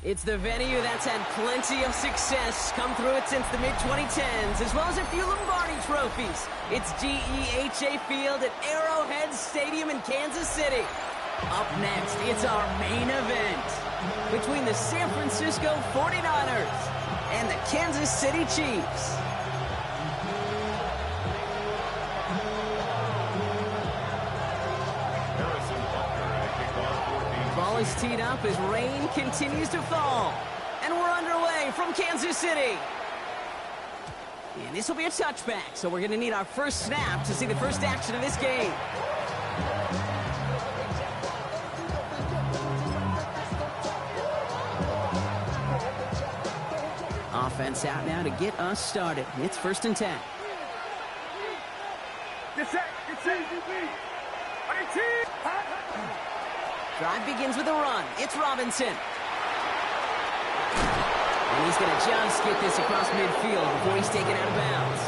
It's the venue that's had plenty of success come through it since the mid-2010s, as well as a few Lombardi trophies. It's GEHA Field at Arrowhead Stadium in Kansas City. Up next, it's our main event between the San Francisco 49ers and the Kansas City Chiefs. Ball is teed up as rain continues to fall. And we're underway from Kansas City. And this will be a touchback, so we're going to need our first snap to see the first action of this game. Offense out now to get us started. It's 1st and 10. Drive begins with a run. It's Robinson. And he's going to just get this across midfield before he's taken out of bounds.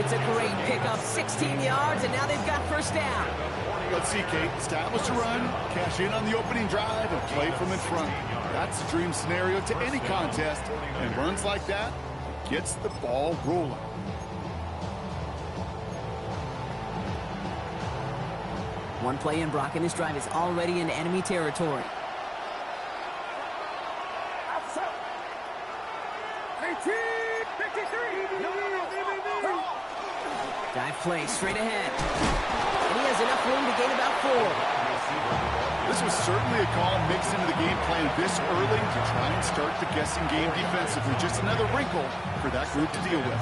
It's a great pickup, 16 yards, and now they've got first down. Let's see, Kate. Establish a run, cash in on the opening drive, and play from in front. That's the dream scenario to any contest, and runs like that gets the ball rolling. One play in, Brock, and this drive is already into enemy territory. Dive play straight ahead. And he has enough room to gain about 4. This was certainly a call mixed into the game plan this early to try and start the guessing game defensively. Just another wrinkle for that group to deal with.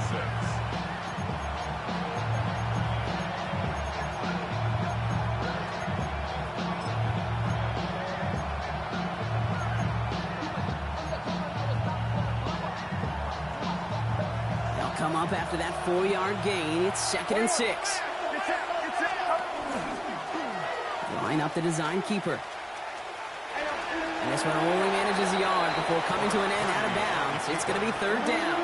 Come up after that 4-yard gain. It's 2nd and 6. Line up the design keeper. And this one only manages a yard before coming to an end out of bounds. It's going to be 3rd down.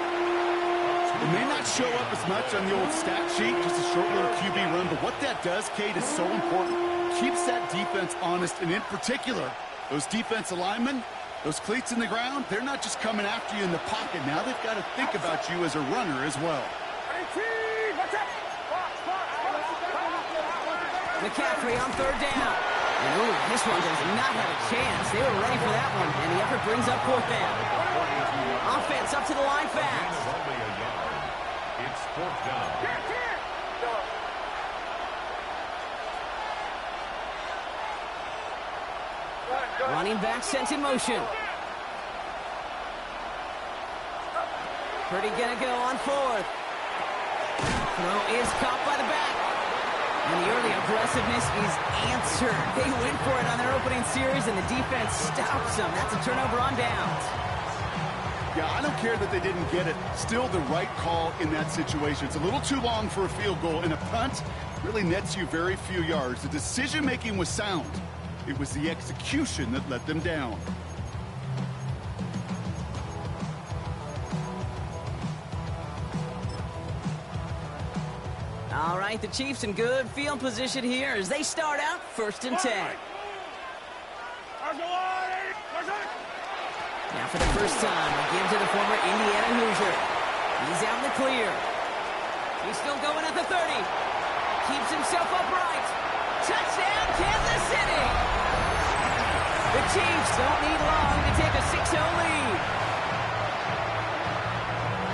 It may not show up as much on the old stat sheet, just a short little QB run, but what that does, Kate, is so important. Keeps that defense honest, and in particular, those defense linemen, those cleats in the ground, they're not just coming after you in the pocket. Now they've got to think about you as a runner as well. McCaffrey on 3rd down. And ooh, this one does not have a chance. They were ready for that one, and the effort brings up 4th down. Offense up to the line fast. It's 4th down. Running back sent in motion. Purdy gonna go on 4th. Throw is caught by the back. And the early aggressiveness is answered. They went for it on their opening series, and the defense stops them. That's a turnover on downs. Yeah, I don't care that they didn't get it. Still the right call in that situation. It's a little too long for a field goal, and a punt really nets you very few yards. The decision-making was sound. It was the execution that let them down. All right, the Chiefs in good field position here as they start out 1st and 10. Now for the first time, we give to the former Indiana Hoosier. He's out in the clear. He's still going at the 30. Keeps himself upright. Touchdown, Kansas City! The Chiefs don't need long to take a 6-0 lead.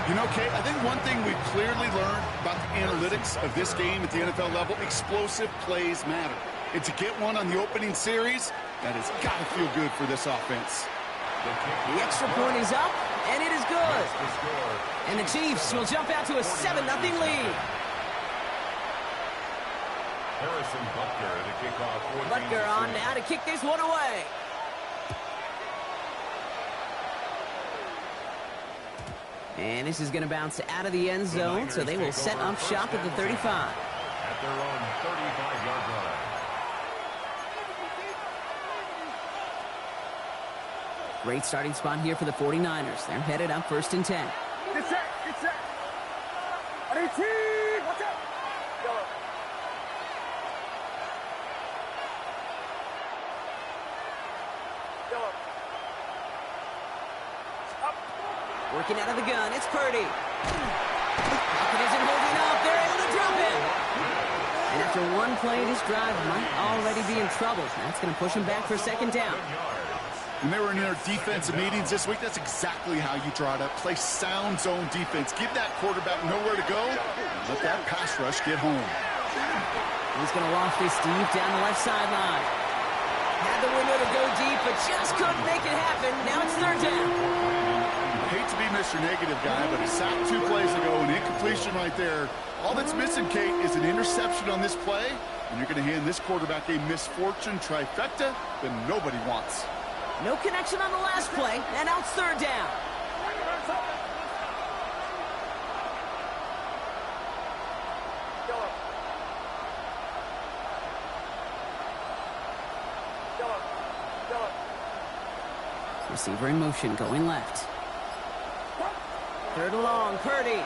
You know, Kate, I think one thing we've clearly learned about the analytics of this game at the NFL level, explosive plays matter. And to get one on the opening series, that has got to feel good for this offense. The extra point is up, and it is good. And the Chiefs will jump out to a 7-0 lead. Harrison Butker at the kickoff. Butker on now to kick this one away. And this is going to bounce out of the end zone, so they will set up shop at the 35. At their own 35-yard line. Great starting spot here for the 49ers. They're headed up 1st and 10. Get set, get set. Watch out. Working out of the gun, it's Purdy. Pocket isn't holding up. They're able to drop him. And after one play, this drive might already be in trouble. That's going to push him back for second down. When they were in their defensive meetings this week, that's exactly how you draw it up. Play sound zone defense. Give that quarterback nowhere to go. Let that pass rush get home. He's going to loft this deep down the left sideline. Had the window to go deep, but just couldn't make it happen. Now it's third down. I hate to be Mr. Negative guy, but a sack 2 plays ago, an incompletion right there. All that's missing, Kate, is an interception on this play, and you're going to hand this quarterback a misfortune trifecta that nobody wants. No connection on the last play, and now it's third down. Receiver in motion, going left. Third and long, Purdy.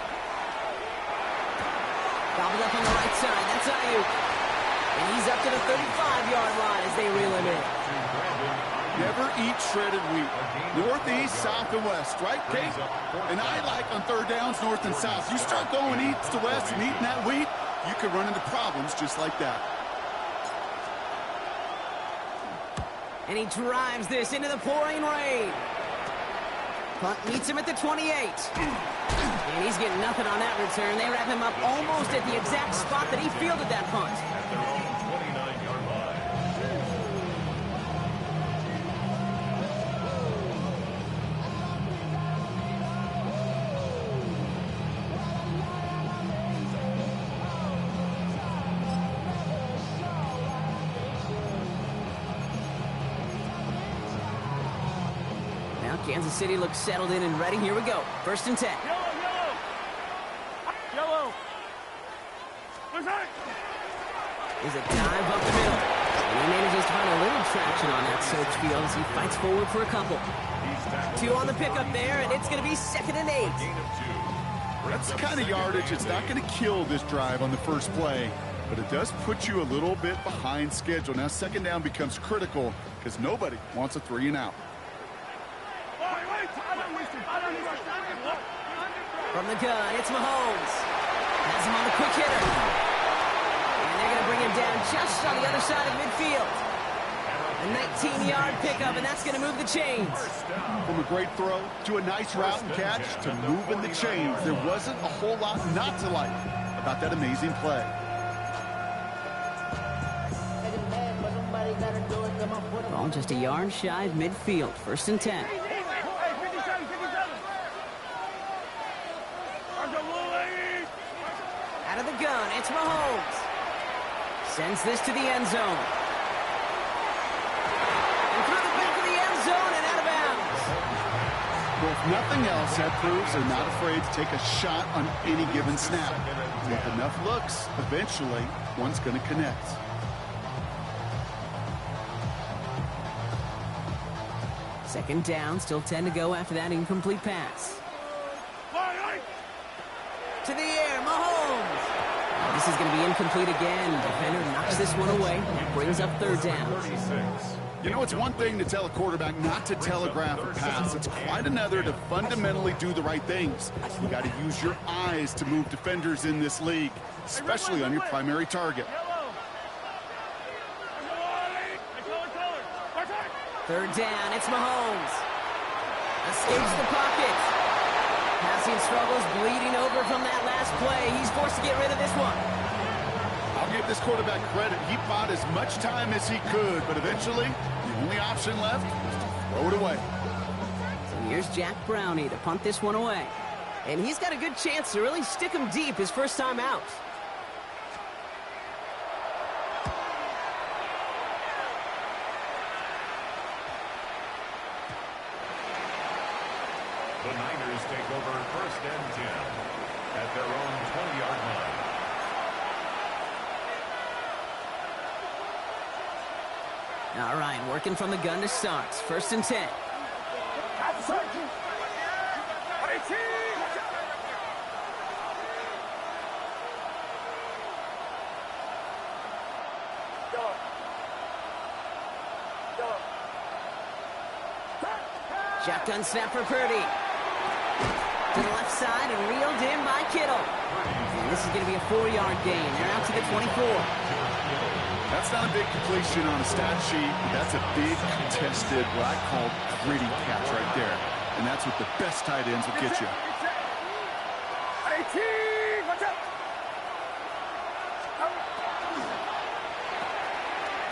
Gobbled up on the right side, that's Ayuk. And he's up to the 35-yard line as they reel him in. Never eat shredded wheat. North, east, south, and west, right, Kate? And I like on third downs, north and south. You start going east to west and eating that wheat, you could run into problems just like that. And he drives this into the pouring rain. Punt meets him at the 28. And he's getting nothing on that return. They wrap him up almost at the exact spot that he fielded that punt. At their own 29-yard line. Now Kansas City looks settled in and ready. Here we go. First and 10. Yellow. There's a dive up the middle. And he manages to find a little traction on that search field as he fights forward for a couple. 2 on the pickup there, and it's going to be second and 8. That's the kind of yardage. It's not going to kill this drive on the first play, but it does put you a little bit behind schedule. Now second down becomes critical because nobody wants a 3 and out. From the gun, it's Mahomes. Has him on the quick hitter. And they're going to bring him down just on the other side of midfield. A 19-yard pickup, and that's going to move the chains. From a great throw to a nice route and catch to moving the chains, there wasn't a whole lot not to like about that amazing play. Ball just a yard shy of midfield. First and 10. Out of the gun, it's Mahomes. Sends this to the end zone. And through the back of the end zone and out of bounds. Well, if nothing else, that proves they're not afraid to take a shot on any given snap. With enough looks, eventually, one's going to connect. Second down, still 10 to go after that incomplete pass. To the air, Mahomes. Oh, this is going to be incomplete again. Defender knocks this one away. That brings up third down. 36. You know, it's one thing to tell a quarterback not to telegraph a pass. It's quite another to fundamentally do the right things. You got to use your eyes to move defenders in this league, especially on your primary target. Third down, it's Mahomes. Escapes the pocket. Passing struggles, bleeding over from that last play. He's forced to get rid of this one. I'll give this quarterback credit. He bought as much time as he could, but eventually, the only option left was to throw it away. So here's Jack Brownie to punt this one away. And he's got a good chance to really stick him deep his first time out. The Niners take over first and 10 at their own 20-yard line. All right, working from the gun to start. First and 10. Shotgun snap for Purdy. to the left side and reeled in by Kittle. And this is going to be a 4-yard gain. They're out to the 24. That's not a big completion on a stat sheet, but that's a big contested, what I call gritty catch right there. And that's what the best tight ends will get you.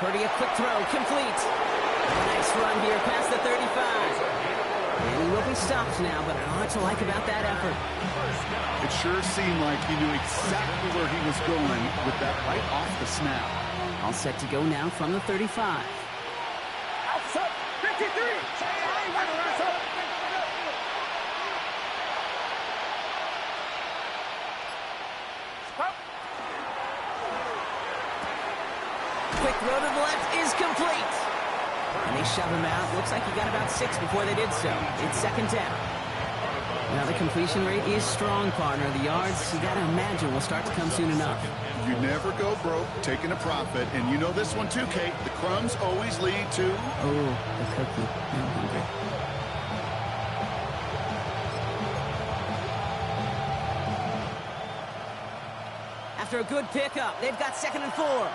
Purdy, a quick throw, complete. A nice run here past the 35. And he will be stopped now, but a lot to like about that effort. It sure seemed like he knew exactly where he was going with that right off the snap. All set to go now from the 35. Outside, 53. Quick throw to the left is complete. And they shove him out. Looks like he got about 6 before they did so. It's second down. Now the completion rate is strong, partner. The yards, you got to imagine, will start to come soon enough. You never go broke taking a profit. And you know this one too, Kate. The crumbs always lead to... Oh, the cookie. I'm hungry. After a good pickup, they've got 2nd and 4.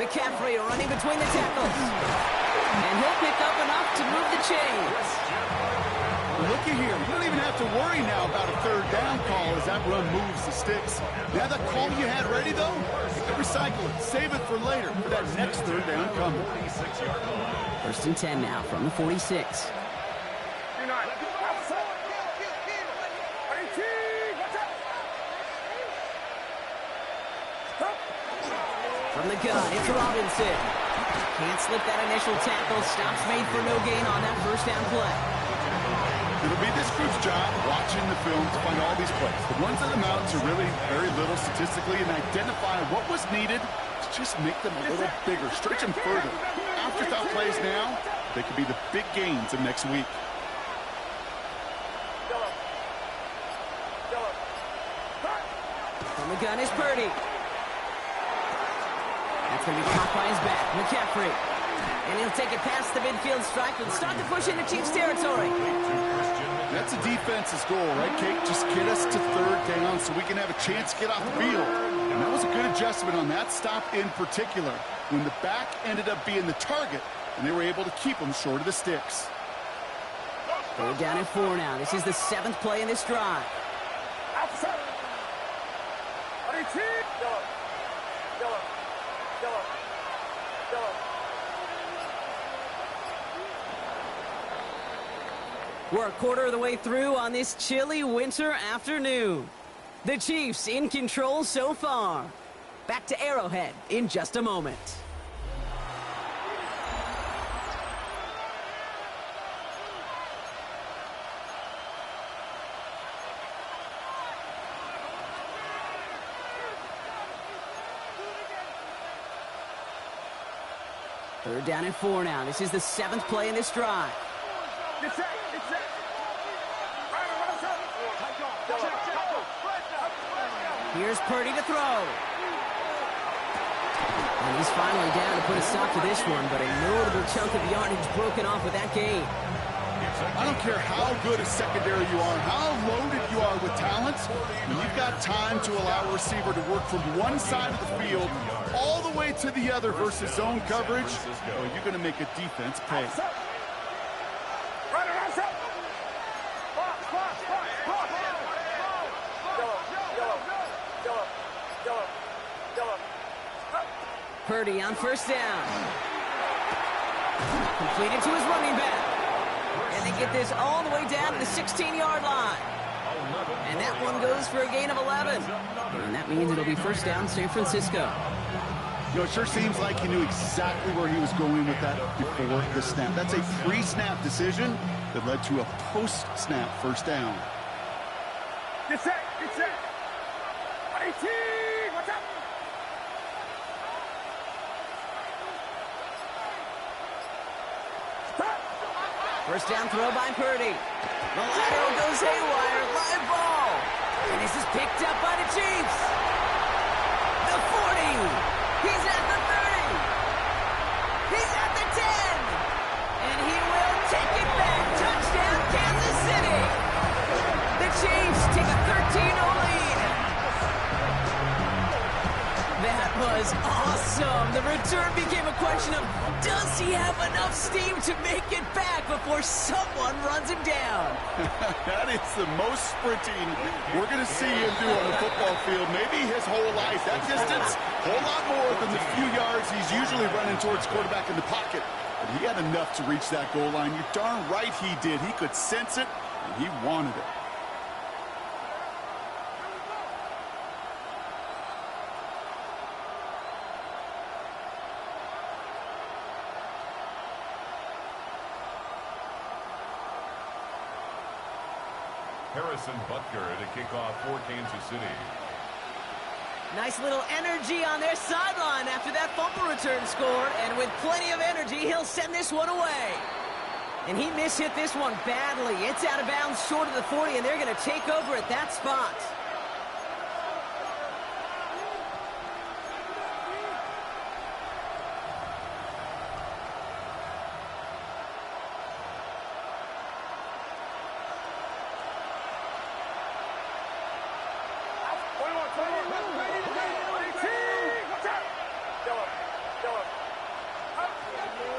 McCaffrey running between the tackles. And he'll pick up enough to move the chains. Looky here. You don't even have to worry now about a 3rd down call as that run moves the sticks. Now that call you had ready, though, you can recycle it. Save it for later for that next 3rd down coming. 1st and 10 now from the 46. From the gun, it's Robinson. Can't slip that initial tackle. Stops made for no gain on that 1st down play. It'll be this group's job watching the film to find all these plays. The ones that amount to really very little statistically and identify what was needed to just make them a little bigger, stretch them further. Afterthought plays now, they could be the big gains of next week. From the gun is Purdy. That's going to be caught by his back. McCaffrey. And he'll take it past the midfield stripe and start to push into Chiefs territory. That's a defense's goal, right, Kate? Just get us to 3rd down so we can have a chance to get off the field. And that was a good adjustment on that stop in particular, when the back ended up being the target, and they were able to keep them short of the sticks. They're down at 4 now. This is the 7th play in this drive. Outside. We're a quarter of the way through on this chilly winter afternoon. The Chiefs in control so far. Back to Arrowhead in just a moment. They're down at 4 now. This is the 7th play in this drive. Here's Purdy to throw. And he's finally down to put a stop to this one, but a notable chunk of yardage broken off with that gain. I don't care how good a secondary you are, how loaded you are with talent, when you've got time to allow a receiver to work from one side of the field all the way to the other versus zone coverage, well, you're going to make a defense pay. Purdy on 1st down. Completed to his running back. And they get this all the way down to the 16-yard line. And that one goes for a gain of 11. And that means it'll be 1st down San Francisco. You know, it sure seems like he knew exactly where he was going with that before the snap. That's a pre-snap decision that led to a post-snap 1st down. Get set, get set. 18, what's up? First down throw by Purdy. The lateral goes haywire. Live ball. And this is picked up by the Chiefs. The 40. He's at the 30. He's at the 10. question of, does he have enough steam to make it back before someone runs him down? That is the most sprinting we're going to see him do on the football field. Maybe his whole life. That distance, a whole lot more than the few yards he's usually running towards quarterback in the pocket. But he had enough to reach that goal line. You're darn right he did. He could sense it, and he wanted it. Harrison Butker to kick off for Kansas City. Nice little energy on their sideline after that fumble return scored, and with plenty of energy, he'll send this one away. And he mishit this one badly. It's out of bounds short of the 40, and they're going to take over at that spot.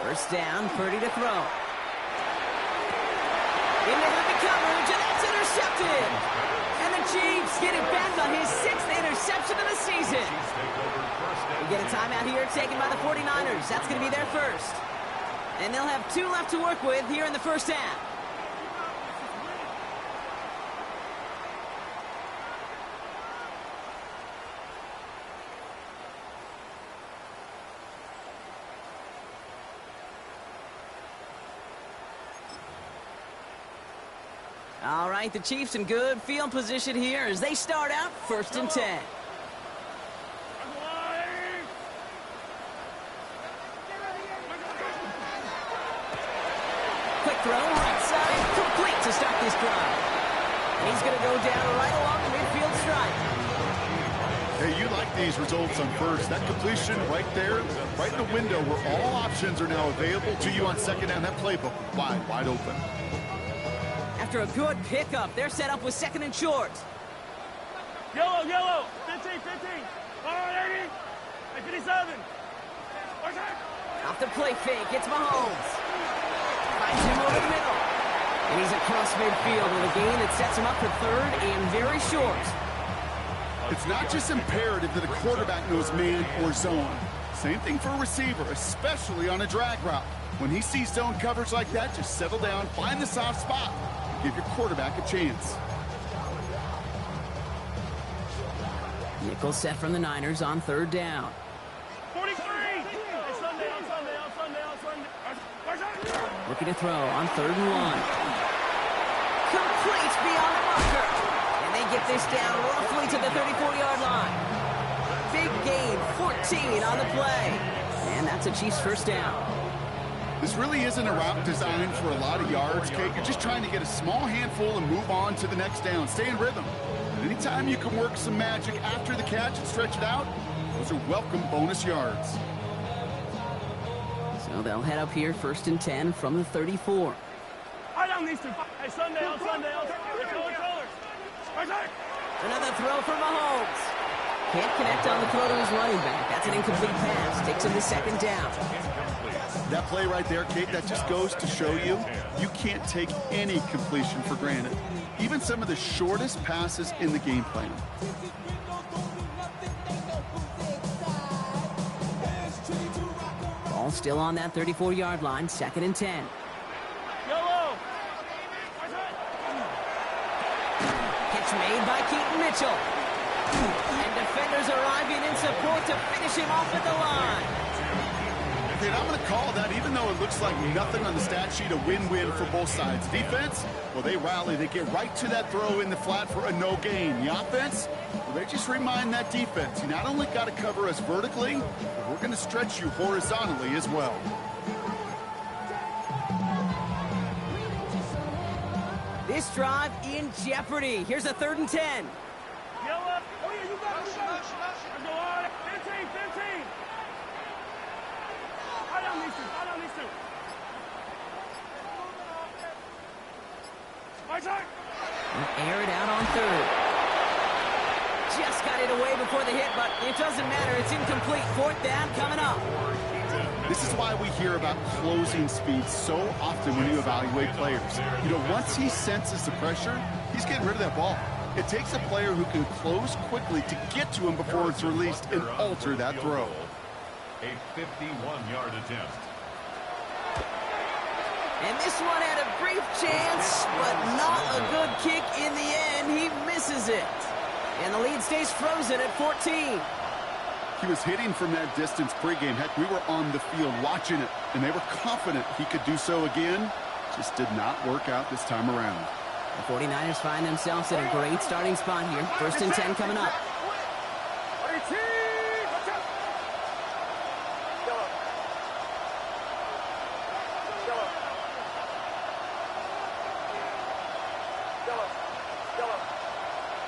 First down, Purdy to throw. Into heavy coverage, and that's intercepted. And the Chiefs get it back on his 6th interception of the season. We get a timeout here taken by the 49ers. That's going to be their first. And they'll have 2 left to work with here in the first half. All right, the Chiefs in good field position here as they start out 1st and 10. Quick throw, right side, complete to start this drive. And he's going to go down right along the midfield stripe. Hey, you like these results on first. That completion right there, right in the window where all options are now available to you on second down. That playbook wide open. After a good pickup, they're set up with 2nd and short. Yellow, 15. All right, 57. Off the play fake, it's Mahomes. Finds him over the middle. And he's across midfield with a gain that sets him up for 3rd and very short. It's not just imperative that a quarterback knows man or zone. Same thing for a receiver, especially on a drag route. When he sees zone coverage like that, just settle down, find the soft spot. Give your quarterback a chance. Nickel set from the Niners on 3rd down. 43. Looking to throw on 3rd and 1. Complete beyond the marker. And they get this down roughly to the 34-yard line. Big gain, 14 on the play. And that's a Chiefs first down. This really isn't a route designed for a lot of yards, Kate. You're just trying to get a small handful and move on to the next down. Stay in rhythm. But anytime you can work some magic after the catch and stretch it out, those are welcome bonus yards. So they'll head up here 1st and 10 from the 34. I don't need to. Hey, Sunday. Another throw for Mahomes. Can't connect on the throw to his running back. That's an incomplete pass. Takes him to 2nd down. That play right there, Kate, that just goes to show you can't take any completion for granted. Even some of the shortest passes in the game plan. Ball still on that 34-yard line, 2nd and 10. Yellow. Catch made by Keaton Mitchell. And defenders arriving in support to finish him off at the line. And I'm going to call that, even though it looks like nothing on the stat sheet, a win-win for both sides. Defense, well, they rally. They get right to that throw in the flat for a no gain. The offense, well, they just remind that defense, you not only got to cover us vertically, but we're going to stretch you horizontally as well. This drive in jeopardy. Here's a 3rd and 10. Yellow. Oh, yeah, you got it. Go on. 15. I don't need to. My turn. Air it out on 3rd. Just got it away before the hit, but it doesn't matter. It's incomplete. 4th down coming up. This is why we hear about closing speed so often when you evaluate players. You know, once he senses the pressure, he's getting rid of that ball. It takes a player who can close quickly to get to him before it's released and alter that throw. A 51-yard attempt. And this one had a brief chance, but not a good kick in the end. He misses it. And the lead stays frozen at 14. He was hitting from that distance pregame. Heck, we were on the field watching it, and they were confident he could do so again. Just did not work out this time around. The 49ers find themselves in a great starting spot here. 1st and 10 coming up.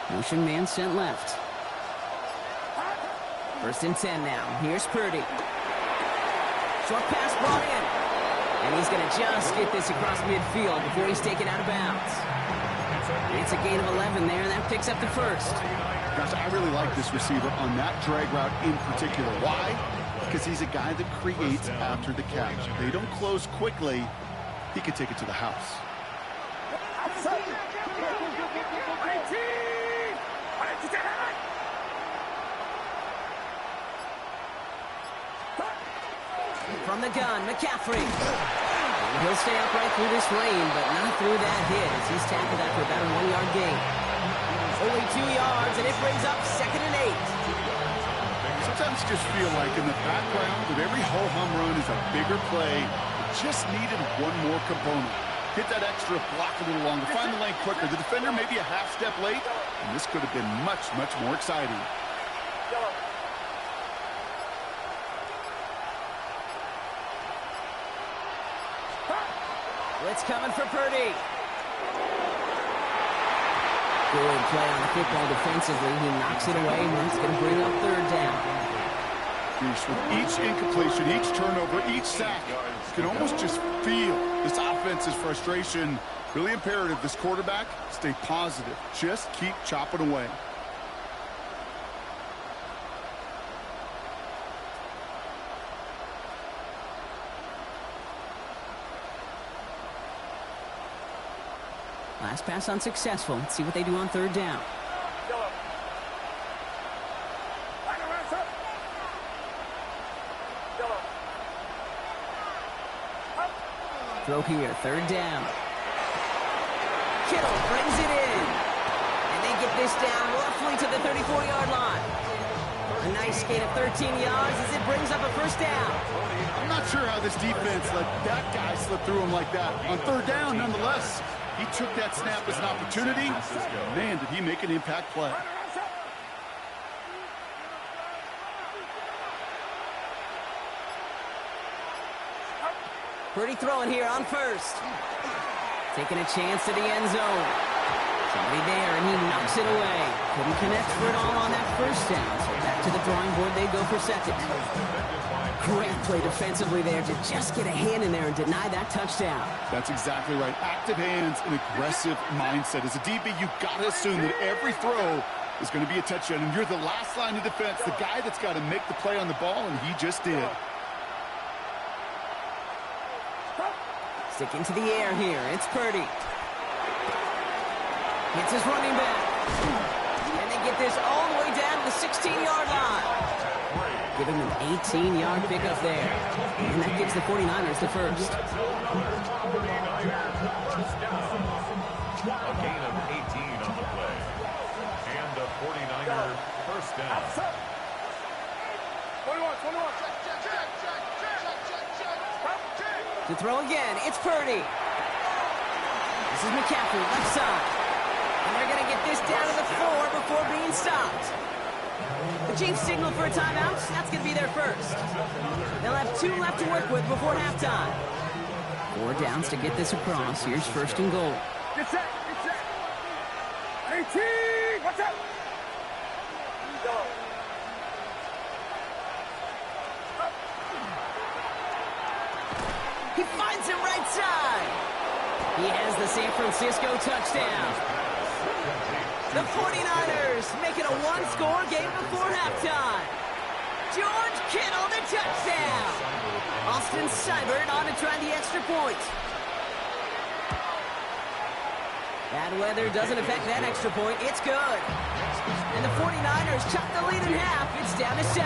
Motion man sent left. 1st and 10 now. Here's Purdy. Short pass brought in. And he's going to just get this across midfield before he's taken out of bounds. It's a gain of 11 there, and that picks up the 1st. Gosh, I really like this receiver on that drag route in particular. Why? Because he's a guy that creates after the catch. If they don't close quickly, he could take it to the house. From the gun, McCaffrey. And he'll stay upright through this rain, but not through that hit as he's tackled after about a 1-yard gain. Only 2 yards, and it brings up 2nd and 8. Sometimes you just feel like in the background of every ho-hum run is a bigger play. It just needed one more component. Hit that extra block a little longer, find the lane quicker. The defender maybe a half step late, and this could have been much, much more exciting. Blitz coming for Purdy. Good play on the football defensively. He knocks it away, and that's going to bring up 3rd down. With each incompletion, each turnover, each sack, you can almost just feel this offense's frustration. Really imperative, this quarterback, stay positive. Just keep chopping away. Last pass unsuccessful. Let's see what they do on 3rd down. Throw here, 3rd down. Kittle brings it in. And they get this down roughly to the 34-yard line. A nice gain of 13 yards as it brings up a 1st down. I'm not sure how this defense let that guy slip through him like that. On 3rd down, nonetheless, he took that snap as an opportunity. Man, did he make an impact play. Purdy throwing here on 1st. Taking a chance to the end zone. Somebody there, and he knocks it away. Couldn't connect for it all on that 1st down. So back to the drawing board, they go for 2nd. Great play defensively there to just get a hand in there and deny that touchdown. That's exactly right. Active hands and aggressive mindset. As a DB, you've got to assume that every throw is going to be a touchdown, and you're the last line of defense, the guy that's got to make the play on the ball, and he just did. Sticking to the air here. It's Purdy. Hits his running back. And they get this all the way down to the 16-yard line. Give him an 18-yard pickup there. And that gives the 49ers the 1st. A gain of 18 on the play. And the 49er 1st down. 21. To throw again, it's Purdy. This is McCaffrey, left side. And they're going to get this down to the 4 before being stopped. The Chiefs signal for a timeout. That's going to be their 1st. They'll have 2 left to work with before halftime. 4 downs to get this across. Here's 1st and goal. Get set. 18. What's up? He finds him right side. He has the San Francisco touchdown. The 49ers make it a 1-score game before halftime. George Kittle, the touchdown. Austin Seibert on to try the extra point. Bad weather doesn't affect that extra point. It's good. And the 49ers chop the lead in half. It's down to 7.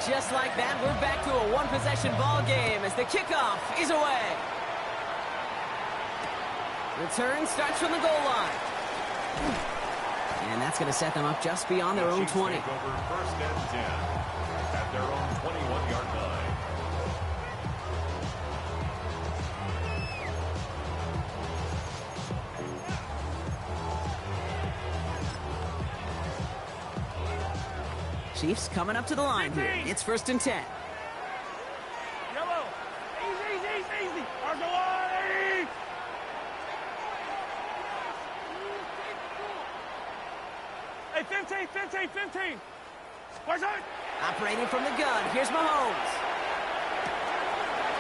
Just like that, we're back to a one-possession ball game as the kickoff is away. Return starts from the goal line. And that's going to set them up just beyond their own 20. Take over first and 10 at their own 21-yard line. Chiefs coming up to the line here. It's first and 10. Yellow. Easy. Argo on. Hey, 15. Where's it? Operating from the gun. Here's Mahomes.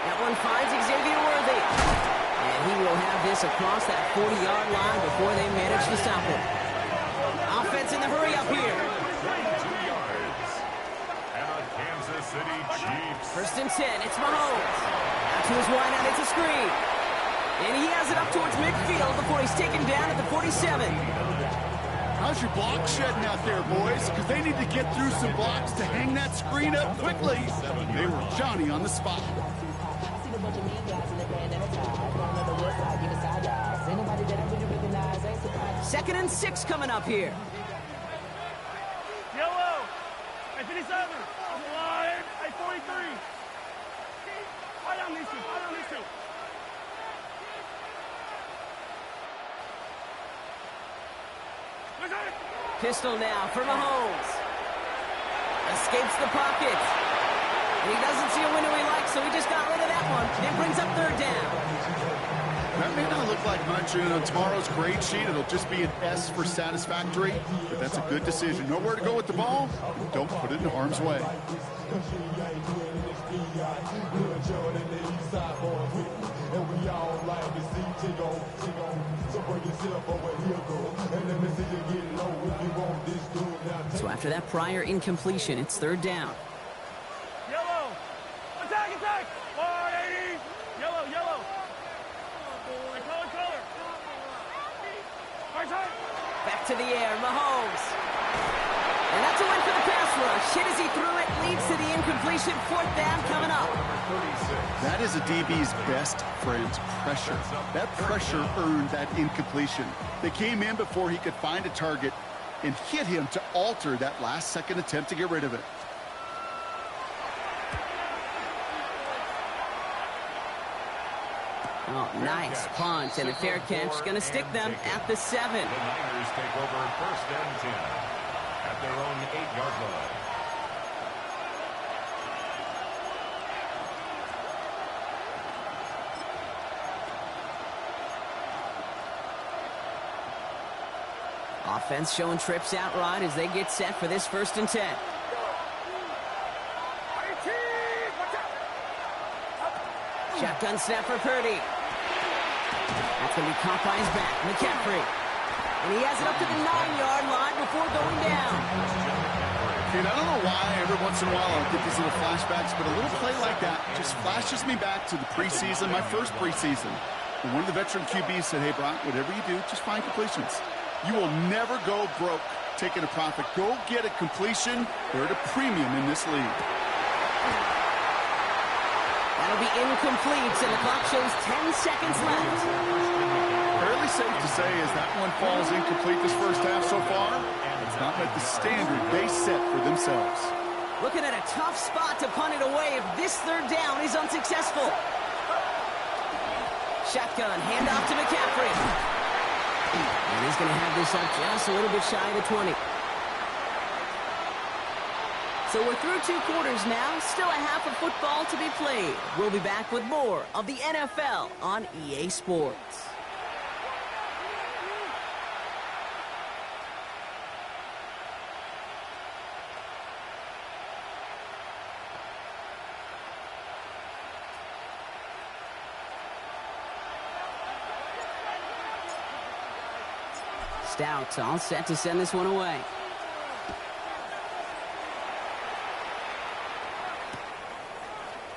That one finds Xavier Worthy. And he will have this across that 40-yard line before they manage to stop him. Offense in the hurry up here. City Chiefs. First and 10, it's Mahomes. Out to his wideout, it's a screen. And he has it up towards midfield before he's taken down at the 47. How's your block shedding out there, boys? Because they need to get through some blocks to hang that screen up quickly. They were Johnny on the spot. Second and 6 coming up here. Yellow. Hey, 57. Line. Hey, 43. I on these two. Where's it? Pistol now for Mahomes. Escapes the pocket. And he doesn't see a window he likes, so he just got rid of that one. It brings up third down. That may not look like much, and on tomorrow's grade sheet, it'll just be an S for satisfactory, but that's a good decision. Know where to go with the ball, and don't put it in harm's way. So after that prior incompletion, it's third down. Yellow. Attack. 180. Yellow. Color. Back to the air, Mahomes. And that's a win for the pass rush. Hit as he threw it, leads to the incompletion. Fourth down coming up. That is a DB's best friend, pressure. That pressure earned that incompletion. They came in before he could find a target and hit him to alter that last-second attempt to get rid of it. Oh, nice punt and a fair catch. Going to stick them at the 7. The Niners take over first and 10 at their own 8-yard line. Offense showing trips out right as they get set for this first and 10. Shotgun snap for Purdy. That's going to be caught by his back. McCaffrey. And he has it up to the 9-yard line before going down. Dude, I don't know why every once in a while I'll get these little flashbacks, but a little play like that just flashes me back to the preseason, my first preseason. And one of the veteran QBs said, hey, Brock, whatever you do, just find completions. You will never go broke taking a profit. Go get a completion. They're at a premium in this league. That'll be incomplete, and the clock shows 10 seconds left. Fairly safe to say as that one falls incomplete this first half so far, it's not met the standard they set for themselves. Looking at a tough spot to punt it away if this third down is unsuccessful. Shotgun, handoff to McCaffrey. And he's going to have this up just a little bit shy of the 20. So we're through 2 quarters now, still a half of football to be played. We'll be back with more of the NFL on EA Sports. Stout all set to send this one away.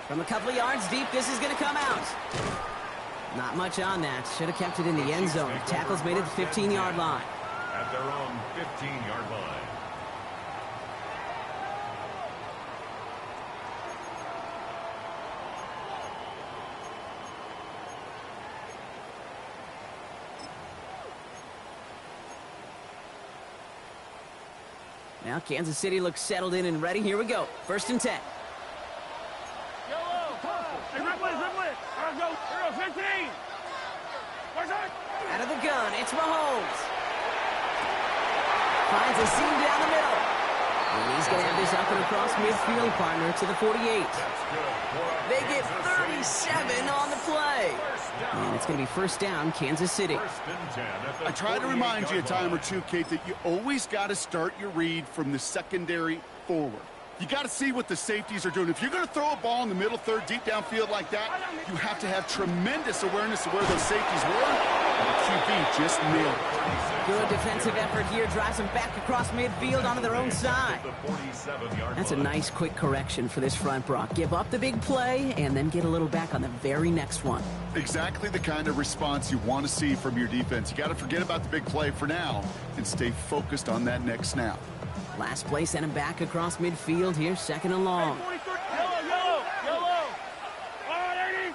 From a couple of yards deep, this is going to come out. Not much on that. Should have kept it in the end zone. Tackle's made at the 15-yard line. At their own 15-yard line. Now Kansas City looks settled in and ready. Here we go. 1st and 10. Yellow. Hey, rip with it. All right, go. Here, 15. Where's that? Out of the gun, it's Mahomes. Finds a seam down the middle. And he's going to have this up and across midfield, partner, to the 48. They get 37 on the play. And it's going to be 1st down, Kansas City. I try to remind you a time or two, Kate, that you always got to start your read from the secondary forward. You got to see what the safeties are doing. If you're going to throw a ball in the middle third, deep downfield like that, you have to have tremendous awareness of where those safeties were. And the QB just nailed it. Good defensive effort here. Drives them back across midfield onto their own side. That's a nice quick correction for this front, Brock. Give up the big play and then get a little back on the very next one. Exactly the kind of response you want to see from your defense. You got to forget about the big play for now and stay focused on that next snap. Last play sent him back across midfield here, 2nd and long. Yellow. All right,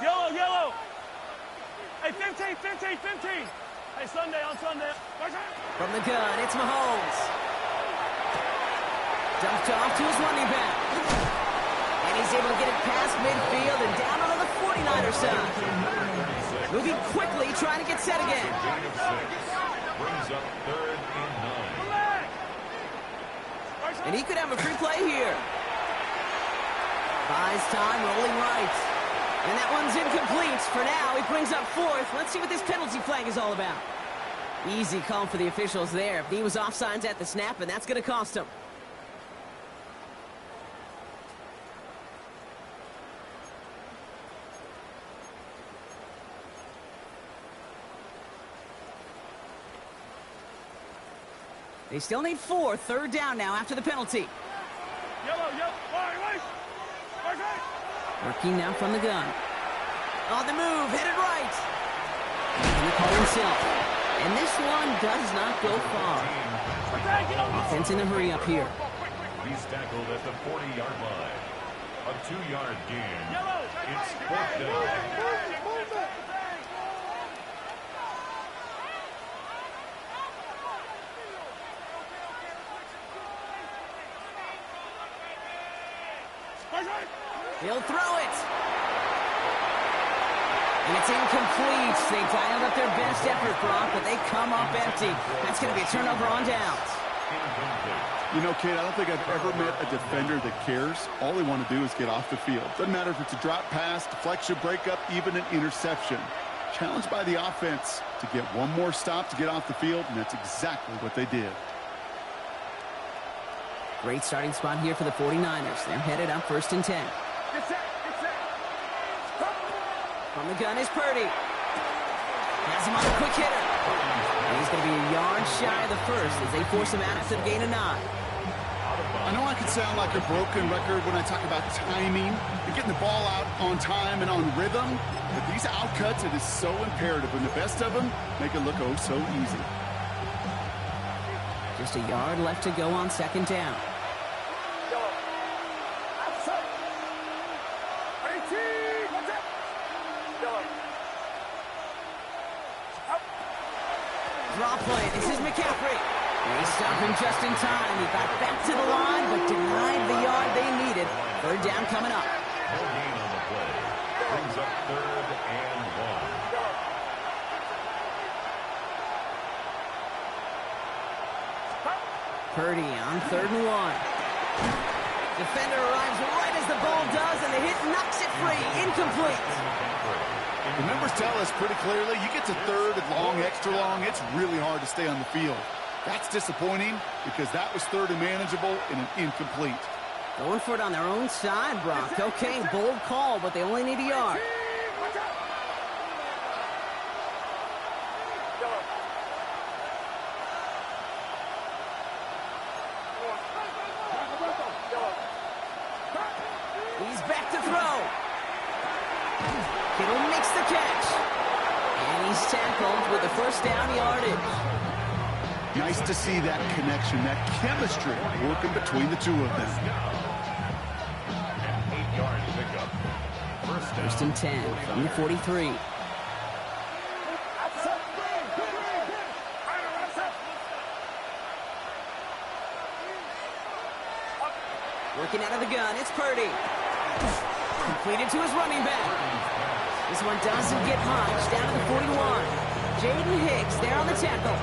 80. Yellow. Hey, 15. Hey, on Sunday. From the gun, it's Mahomes. Dumped off to his running back. And he's able to get it past midfield and down onto the 49er side. Moving quickly, trying to get set again. Brings up 3rd and 9. And he could have a free play here. Buys time, rolling right. And that one's incomplete. For now, he brings up 4th. Let's see what this penalty flag is all about. Easy call for the officials there. He was offsides at the snap, and that's going to cost him. They still need 4. 3rd down now after the penalty. Yellow. Wait. Working now from the gun. On the move, headed right. And the call himself. And this one does not go far. Offense in a hurry up here. He's tackled at the 40-yard line. A 2-yard gain. It's 4th down. He'll throw it. And it's incomplete. They dialed up their best effort, Brock, but they come up empty. That's going to be a turnover on downs. You know, Kate, I don't think I've ever met a defender that cares. All they want to do is get off the field. Doesn't matter if it's a drop pass, deflection, breakup, even an interception. Challenged by the offense to get one more stop to get off the field, and that's exactly what they did. Great starting spot here for the 49ers. They're headed up 1st and 10. From the gun is Purdy. Has him on a quick hitter. And he's going to be a yard shy of the 1st as they force him out after the gain of 9. I know I can sound like a broken record when I talk about timing and getting the ball out on time and on rhythm, but these outcuts, it is so imperative, and the best of them make it look oh so easy. Just a yard left to go on 2nd down. Draw play. This is McCaffrey. They stop him just in time. He got back to the line, but denied the yard they needed. 3rd down coming up. No gain on the play. Brings up 3rd and 1. Purdy on 3rd and 1. Defender arrives right as the ball does, and the hit knocks it free. Incomplete. The numbers tell us pretty clearly, you get to 3rd and long, extra long, it's really hard to stay on the field. That's disappointing because that was 3rd and manageable and an incomplete. Going for it on their own side, Brock. Okay, bold call, but they only need a yard. back to throw. Kittle makes the catch. And he's tackled with the first down yardage. Nice to see that connection, that chemistry working between the two of them. 8-yard pickup. First and 10 from the 43. Working out of the gun, it's Purdy. Completed to his running back. This one doesn't get much, down to the 41. Jaden Hicks there on the tackle.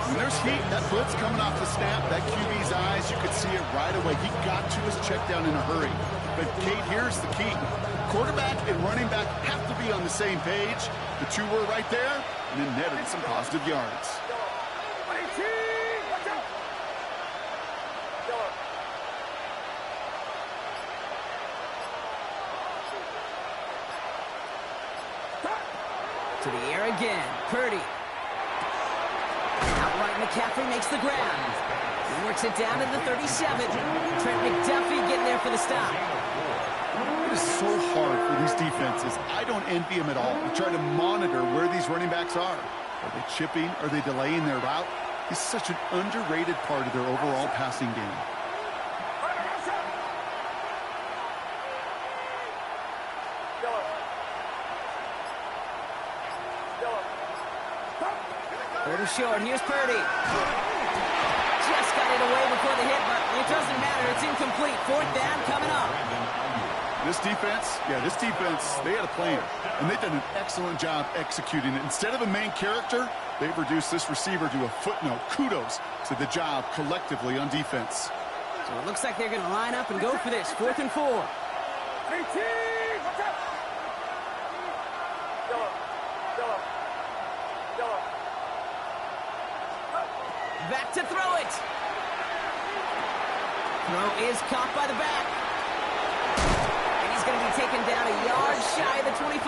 When there's heat, that blitz coming off the snap, that QB's eyes, you could see it right away. He got to his check down in a hurry. But, Kate, here's the key. Quarterback and running back have to be on the same page. The two were right there, and then netted some positive yards. To the air again, Purdy. Outright McCaffrey makes the grab. He works it down to the 37. Trent McDuffie getting there for the stop. It is so hard for these defenses. I don't envy them at all. They try to monitor where these running backs are. Are they chipping? Are they delaying their route? It's such an underrated part of their overall passing game. Third and short, here's Purdy. Just got it away before the hit, but it doesn't matter. It's incomplete. Fourth down coming up. This defense, they had a plan, and they've done an excellent job executing it. Instead of a main character, they've reduced this receiver to a footnote. Kudos to the job collectively on defense. So it looks like they're going to line up and go for this. 4th and 4. Back to throw it. Throw is caught by the back. And he's going to be taken down a yard shy of the 25.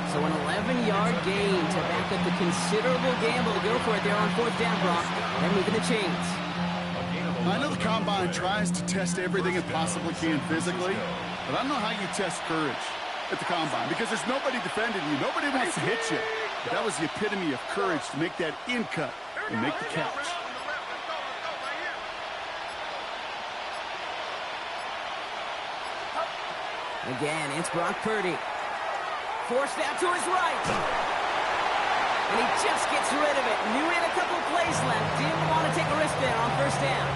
So an 11-yard gain to back up the considerable gamble to go for it there on 4th down, Brock. They're moving the chains. I know the Combine tries to test everything it possibly can physically, but I don't know how you test courage at the Combine because there's nobody defending you. Nobody wants to hit you. But that was the epitome of courage to make that in cut and make the catch. Again, it's Brock Purdy. Forced out to his right. And he just gets rid of it. Knew he had a couple of plays left. Didn't want to take a risk there on first down.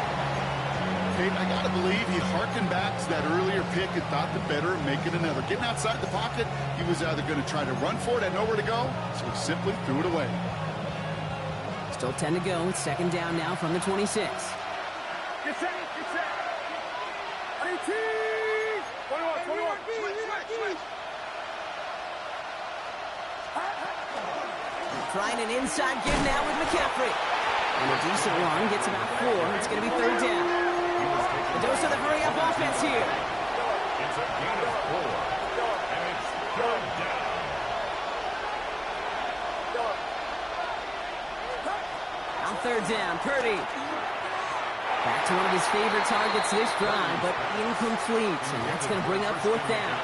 Kate, I got to believe he harkened back to that earlier pick and thought the better make it another. Getting outside the pocket, he was either going to try to run for it, had nowhere to go, so he simply threw it away. Still 10 to go. It's 2nd down now from the 26. Get set. 18. 21. Switch. Trying an inside give now with McCaffrey. And a decent run gets about 4. It's going to be 3rd down. A dose of the hurry-up offense here. It's a gain of 4. And it's 3rd down. On 3rd down, Purdy. Back to one of his favorite targets this drive, but incomplete. And that's going to bring up 4th down.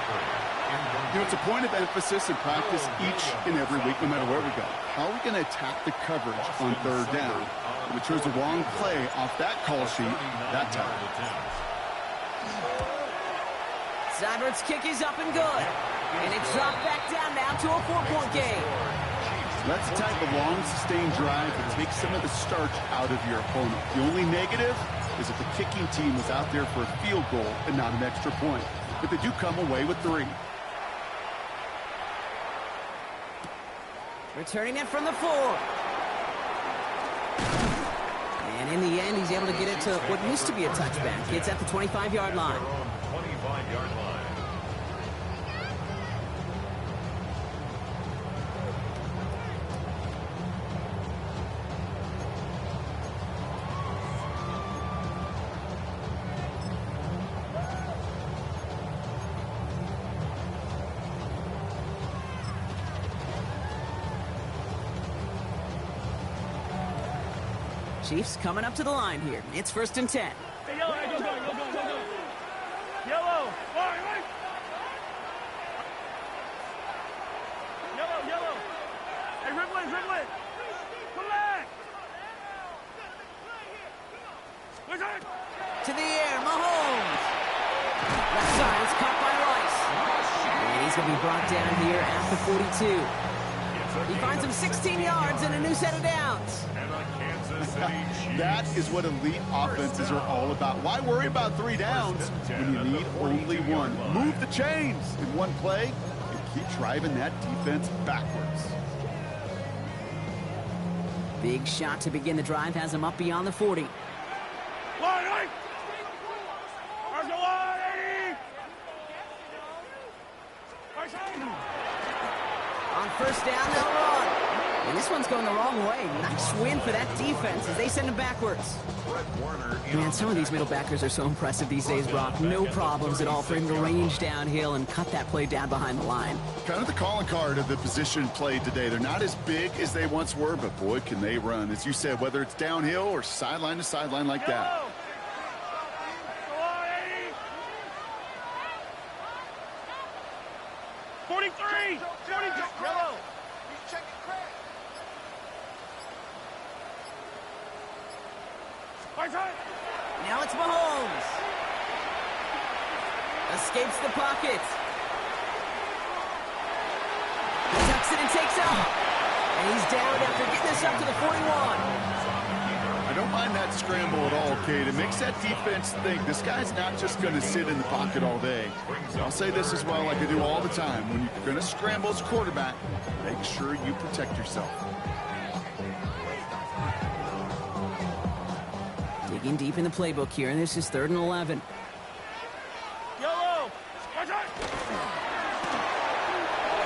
You know, it's a point of emphasis in practice each and every week, no matter where we go. How are we going to attack the coverage on 3rd down? If we chose the wrong play off that call sheet that time. Seibert's kick is up and good. And it's dropped back down now to a 4-point game. That's the type of long, sustained drive that takes some of the starch out of your opponent. The only negative is if the kicking team was out there for a field goal and not an extra point. But they do come away with 3. Returning it from the 4. And in the end, he's able to get it to what used to be a touchback. It's at the 25-yard line. 25-yard line. Chiefs coming up to the line here. It's 1st and 10. Hey, yellow, go. Yellow. To the air, Mahomes. Left side, it's caught by Rice. And he's going to be brought down here at the 42. He finds him 16 yards and a new set of downs. That is what elite offenses are all about. Why worry about 3 downs when you need only one? Move the chains in one play and keep driving that defense backwards. Big shot to begin the drive has him up beyond the 40. On first down, they'll run. And this one's going the wrong way. Nice win for that defense as they send him backwards. Man, some of these middle backers are so impressive these days, Brock. No problems at all for him to range downhill and cut that play down behind the line. Kind of the calling card of the position played today. They're not as big as they once were, but boy, can they run. As you said, whether it's downhill or sideline to sideline like that. 43! 42! Yellow! He's checking crack. Now it's Mahomes. Escapes the pocket. He tucks it and takes off. And he's down after getting this up to the 41. I don't mind that scramble at all, Kate. It makes that defense think this guy's not just going to sit in the pocket all day. I'll say this as well, like I do all the time. When you're going to scramble as a quarterback, make sure you protect yourself. Digging deep in the playbook here, and this is 3rd and 11. Yellow!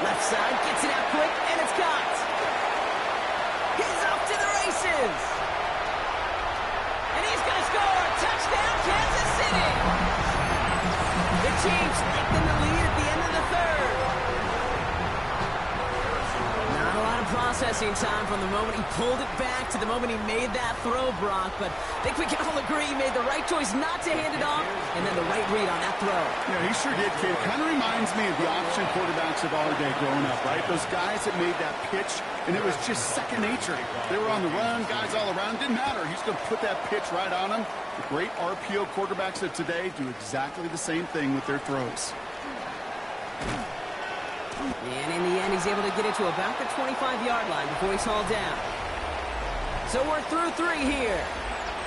Left side, gets it out quick, and it's caught. He's off to the races. And he's going to score. Touchdown, Kansas City. The Chiefs lengthen the lead at the end of the 3rd. Not a lot of processing time from the moment he pulled it back to the moment he made that throw, Brock. But I think we can all agree he made the right choice not to hand it off, and then the right read on that throw. Yeah, he sure did, Kate. Kind of reminds me of the option quarterbacks of our day growing up, right? Those guys that made that pitch, and it was just second nature. They were on the run, guys all around. Didn't matter. He's going to put that pitch right on them. The great RPO quarterbacks of today do exactly the same thing with their throws. And in the end, he's able to get it to about the 25-yard line before he's hauled down. So we're through 3 here.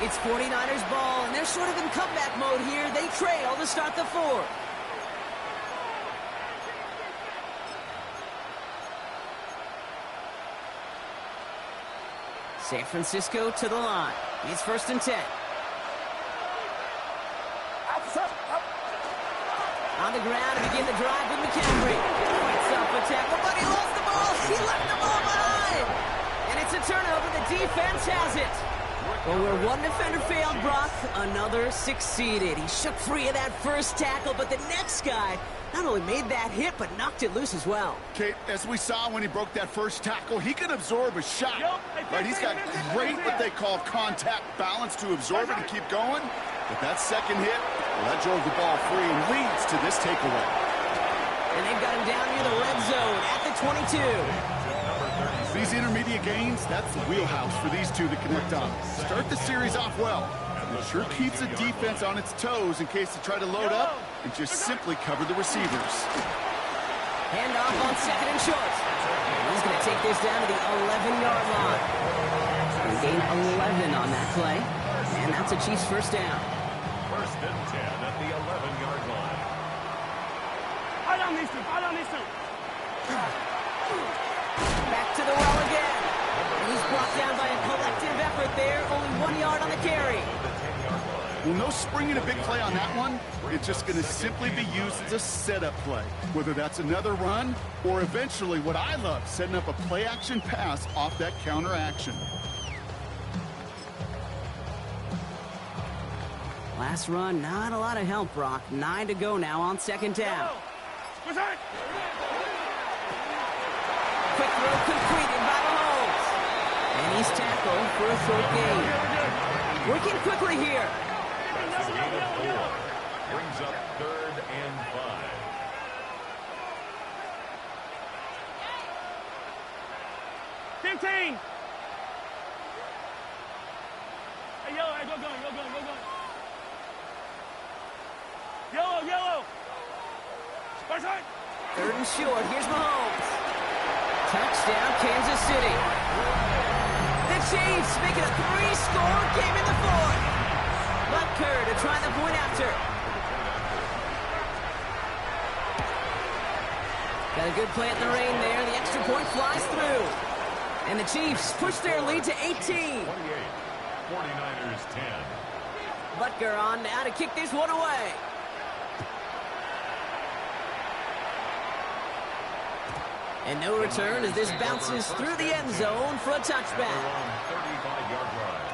It's 49ers ball, and they're sort of in comeback mode here. They trail to start the 4th. San Francisco to the line. It's 1st and 10. On the ground to begin the drive with McCaffrey. Fights up a tackle, but he lost the ball. He left the ball behind. And it's a turnover. The defense has it. Well, where one defender failed, Brock, another succeeded. He shook free of that first tackle, but the next guy not only made that hit, but knocked it loose as well. Kate, as we saw when he broke that first tackle, he can absorb a shot. Right? He's got great, what they call contact balance to absorb it and keep going. But that second hit, well, that drove the ball free and leads to this takeaway. And they've got him down near the red zone at the 22. These intermediate gains, that's the wheelhouse for these two to connect on. Start the series off well. It sure keeps the defense on its toes in case they try to load up and just simply cover the receivers. Hand off on 2nd and short. He's going to take this down to the 11-yard line. And gain 11 on that play. And that's a Chiefs first down. 1st and 10 at the 11-yard line. Hold on these two. Hold on these two. Back to the well again. And he's brought down by a collective effort there. Only 1 yard on the carry. Well, no springing a big play on that one. It's just going to simply be used as a setup play. Whether that's another run or eventually what I love, setting up a play-action pass off that counter action. Last run, not a lot of help, Brock. 9 to go now on 2nd down. Quick throw completed by Mahomes. And he's tackled for a short gain. Working quickly here. Brings up 3rd and 5. Hey, yo, go. Third and short. Here's Mahomes. Touchdown, Kansas City. The Chiefs making a 3-score game in the fourth. Butker to try the point after. Got a good play in the rain there. The extra point flies through. And the Chiefs push their lead to 18. 48. 49ers 10. Butker on now to kick this one away. And no return as this bounces through the end zone for a touchback. 35-yard line.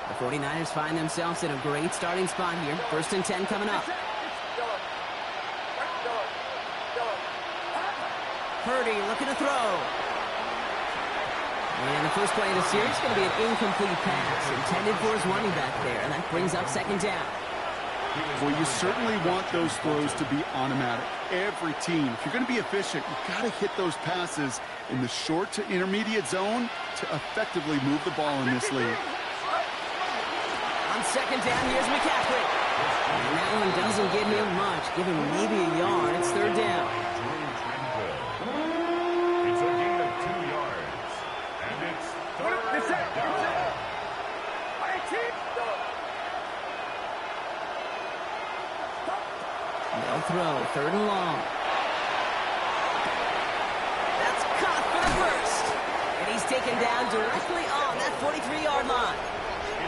The 49ers find themselves in a great starting spot here. 1st and 10 coming up. Purdy looking to throw. And the first play of the series is going to be an incomplete pass intended for his running back there. And that brings up 2nd down. Well, you certainly want those throws to be automatic. Every team, if you're going to be efficient, you've got to hit those passes in the short to intermediate zone to effectively move the ball in this league. On 2nd down, here's McCaffrey. And that one doesn't give him much. Give him maybe a yard. It's 3rd down. It's a gain of 2 yards. And it's 3rd down. They'll throw. 3rd and long. That's caught for the first. And he's taken down directly on that 43-yard line.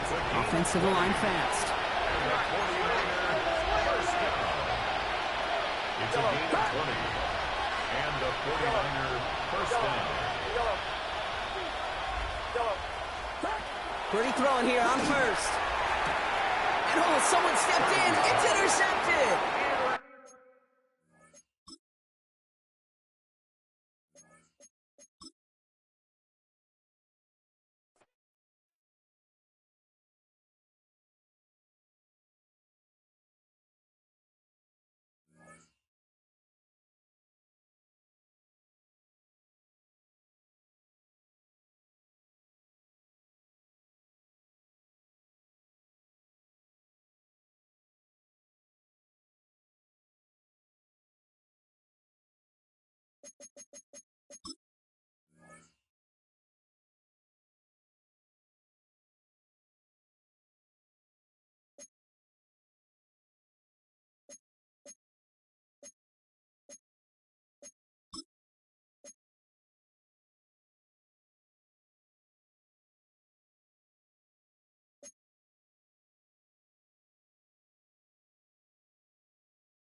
Offensive line fast. It's a gain of 20. And the 49er first down. Purdy throwing here on 1st. And oh, someone stepped in. It's intercepted.